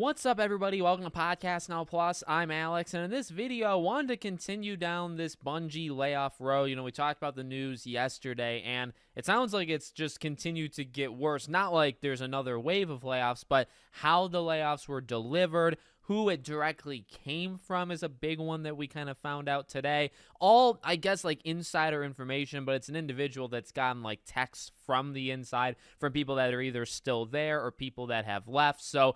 What's up, everybody? Welcome to Podcast Now Plus. I'm Alex, and in this video, I wanted to continue down this Bungie layoff road. We talked about the news yesterday, and it sounds like it's just continued to get worse. Not like there's another wave of layoffs, but how the layoffs were delivered, who it directly came from is a big one that we kind of found out today. All, I guess, like insider information, but it's an individual that's gotten like texts from the inside from people that are either still there or people that have left. So,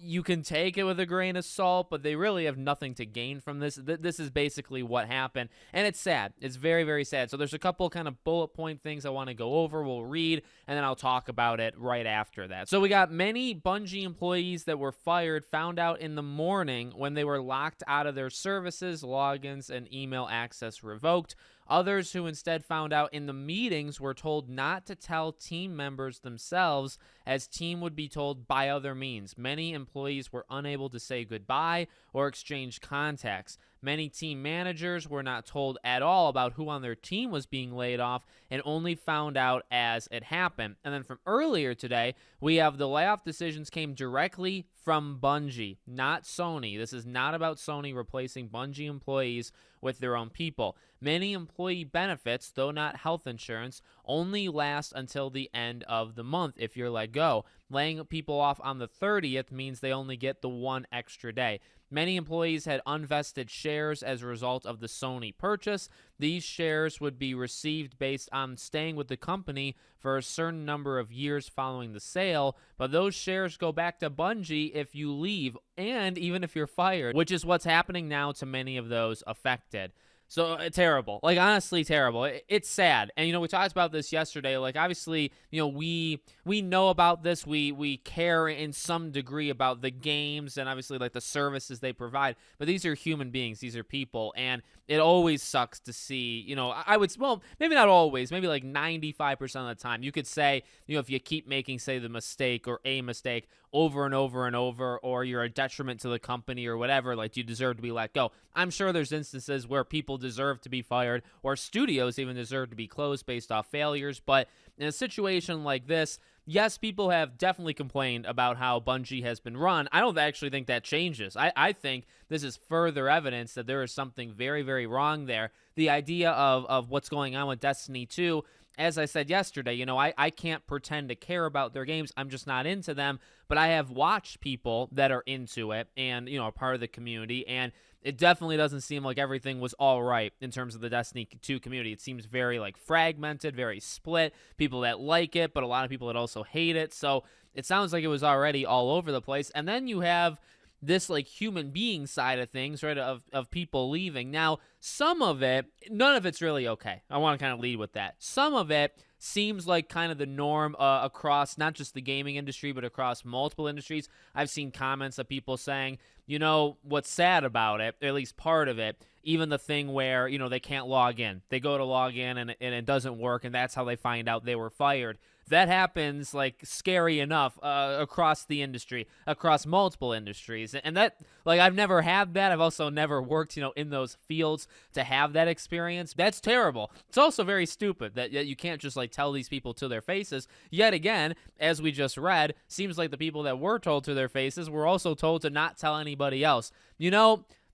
you can take it with a grain of salt, but they really have nothing to gain from this. This is basically what happened, and it's sad. It's very, very sad. So there's a couple kind of bullet point things I want to go over. We'll read, and then I'll talk about it right after that. So we got many Bungie employees that were fired found out in the morning when they were locked out of their services, logins, and email access revoked. Others who instead found out in the meetings were told not to tell team members themselves, as team would be told by other means. Many employees were unable to say goodbye or exchange contacts. Many team managers were not told at all about who on their team was being laid off and only found out as it happened. And then from earlier today, we have the layoff decisions came directly from Bungie, not Sony. This is not about Sony replacing Bungie employees with their own people. Many employee benefits, though not health insurance, only last until the end of the month if you're let go. Laying people off on the 30th means they only get the one extra day. Many employees had unvested shares as a result of the Sony purchase. These shares would be received based on staying with the company for a certain number of years following the sale, but those shares go back to Bungie if you leave and even if you're fired, which is what's happening now to many of those affected. So terrible, like honestly terrible. It's sad. And, we talked about this yesterday. Like obviously, we know about this. We care in some degree about the games and obviously like the services they provide. But these are human beings. These are people. And it always sucks to see, I would, well, maybe not always, maybe like 95% of the time. You could say, if you keep making, say, the mistake or a mistake over and over and over, or you're a detriment to the company or whatever, like you deserve to be let go. I'm sure there's instances where people deserve to be fired or studios even deserve to be closed based off failures. But in a situation like this, yes, people have definitely complained about how Bungie has been run. I don't actually think that changes. I think this is further evidence that there is something very, very wrong there. The idea of what's going on with Destiny 2, as I said yesterday, I can't pretend to care about their games. I'm just not into them. But I have watched people that are into it and, are part of the community. And it definitely doesn't seem like everything was all right in terms of the Destiny 2 community. It seems very fragmented, very split. People that like it, but a lot of people that also hate it. So it sounds like it was already all over the place. And then you have this human being side of things, right, of people leaving. Now, some of it, none of it's really okay. I want to kind of lead with that. Some of it seems like kind of the norm across not just the gaming industry, but across multiple industries. I've seen comments of people saying, what's sad about it, or at least part of it, even the thing where, they can't log in. They go to log in and it doesn't work, and that's how they find out they were fired. That happens, scary enough across the industry, across multiple industries. And that, I've never had that. I've also never worked, in those fields to have that experience. That's terrible. It's also very stupid that you can't just, tell these people to their faces. Yet again, as we just read, seems like the people that were told to their faces were also told to not tell anybody else.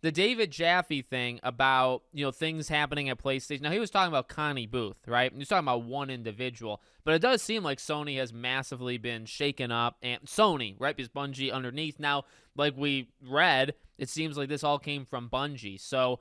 The David Jaffe thing about, things happening at PlayStation. Now, he was talking about Connie Booth, right? He was talking about one individual. But it does seem like Sony has massively been shaken up. And Sony, right? Because Bungie underneath. Now, like we read, it seems like this all came from Bungie. So,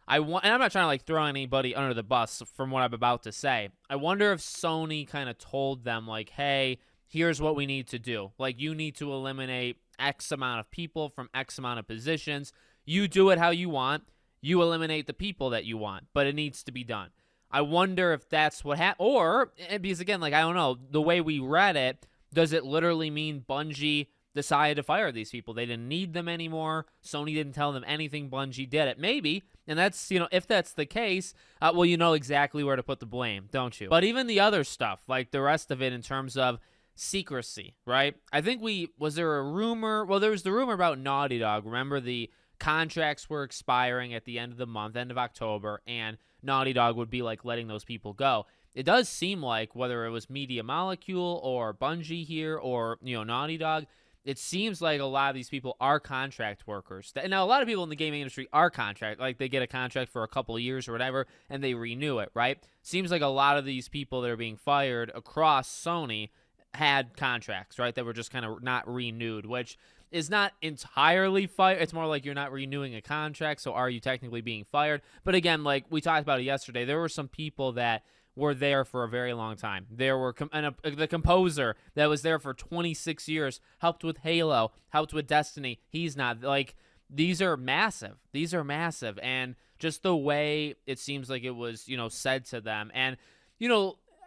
and I'm not trying to, throw anybody under the bus from what I'm about to say. I wonder if Sony kind of told them, hey, here's what we need to do. You need to eliminate X amount of people from X amount of positions. You do it how you want. You eliminate the people that you want, but it needs to be done. I wonder if that's what happened. Or, because again, I don't know, the way we read it, does it literally mean Bungie decided to fire these people? They didn't need them anymore. Sony didn't tell them anything. Bungie did it. Maybe. And that's, if that's the case, well, you know exactly where to put the blame, don't you? But even the other stuff, the rest of it in terms of secrecy, right? I think was there a rumor? Well, there was the rumor about Naughty Dog. Remember the contracts were expiring at the end of the month, end of October, and Naughty Dog would be letting those people go. It does seem like whether it was Media Molecule or Bungie here or, Naughty Dog, it seems like a lot of these people are contract workers. And now a lot of people in the gaming industry are contract, like they get a contract for a couple of years or whatever, and they renew it, right? Seems like a lot of these people that are being fired across Sony had contracts, right, that were just kind of not renewed, which is not entirely fired. It's more like you're not renewing a contract, so are you technically being fired? But again, like we talked about it yesterday, there were some people that were there for a very long time. There were the composer that was there for 26 years, helped with Halo, helped with Destiny. He's not. Like, these are massive. These are massive. And just the way it seems like it was, said to them. And,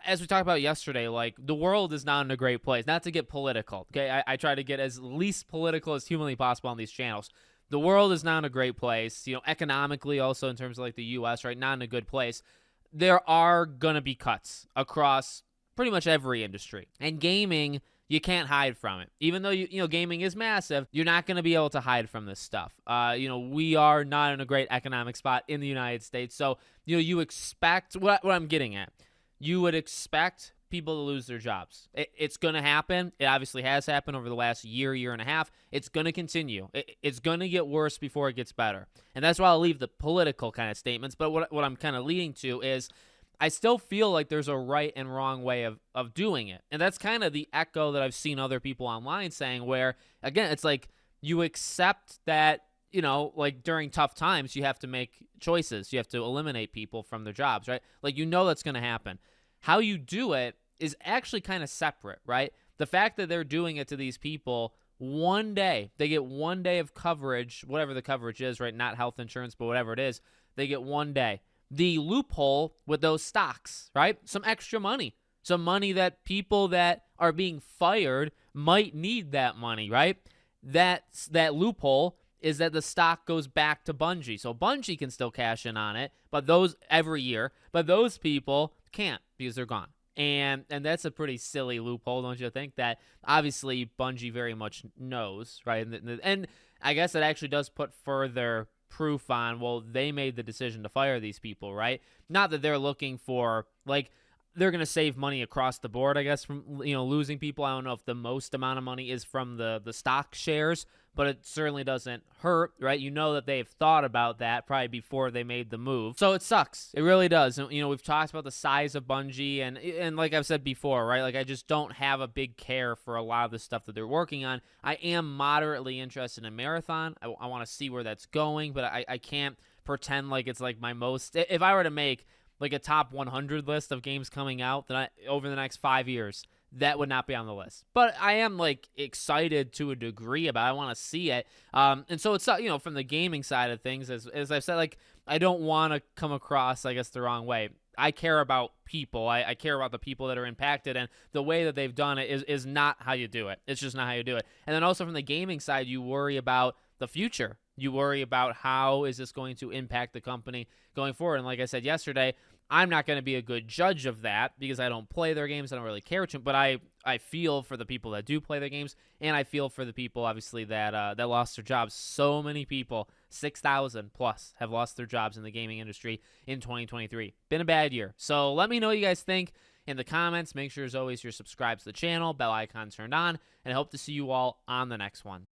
as we talked about yesterday, like, the world is not in a great place. Not to get political, okay? I try to get as least political as humanly possible on these channels. The world is not in a great place, economically, also in terms of like the U.S., right? Not in a good place. There are going to be cuts across pretty much every industry. And gaming, you can't hide from it. Even though, gaming is massive, you're not going to be able to hide from this stuff. We are not in a great economic spot in the United States. So, you expect, what I'm getting at, you would expect people to lose their jobs. It's going to happen. It obviously has happened over the last year and a half. It's going to continue. It's going to get worse before it gets better. And that's why I'll leave the political kind of statements. But what I'm kind of leading to is I still feel like there's a right and wrong way of doing it. And that's kind of the echo that I've seen other people online saying where, again, it's like you accept that, like during tough times, you have to make choices. You have to eliminate people from their jobs, right? Like, that's going to happen. How you do it is actually kind of separate, right? The fact that they're doing it to these people one day, they get 1 day of coverage, whatever the coverage is, right? Not health insurance, but whatever it is, they get 1 day. The loophole with those stocks, right? Some extra money, some money that people that are being fired might need that money, right? That loophole is that the stock goes back to Bungie. So Bungie can still cash in on it, but those every year, but those people can't because they're gone. And that's a pretty silly loophole, don't you think? That obviously Bungie very much knows, right? And I guess it actually does put further proof on, well, they made the decision to fire these people, right? Not that they're looking for, like, they're going to save money across the board, I guess, from, losing people. I don't know if the most amount of money is from the stock shares, but it certainly doesn't hurt, right? That they've thought about that probably before they made the move. So it sucks. It really does. And, we've talked about the size of Bungie, and like I've said before, right? Like, I just don't have a big care for a lot of the stuff that they're working on. I am moderately interested in Marathon. I want to see where that's going, but I can't pretend like it's like my most. If I were to make like a top 100 list of games coming out over the next 5 years, that would not be on the list. But I am like excited to a degree about it. I want to see it. And so it's, from the gaming side of things, as I've said, like, I don't want to come across, I guess, the wrong way. I care about people. I care about the people that are impacted, and the way that they've done it is not how you do it. It's just not how you do it. And then also from the gaming side, you worry about the future. You worry about how is this going to impact the company going forward. And like I said yesterday, I'm not going to be a good judge of that because I don't play their games. I don't really care too, but I feel for the people that do play their games, and I feel for the people, obviously, that lost their jobs. So many people, 6,000 plus, have lost their jobs in the gaming industry in 2023. Been a bad year. So let me know what you guys think in the comments. Make sure, as always, you're subscribed to the channel, bell icon turned on, and I hope to see you all on the next one.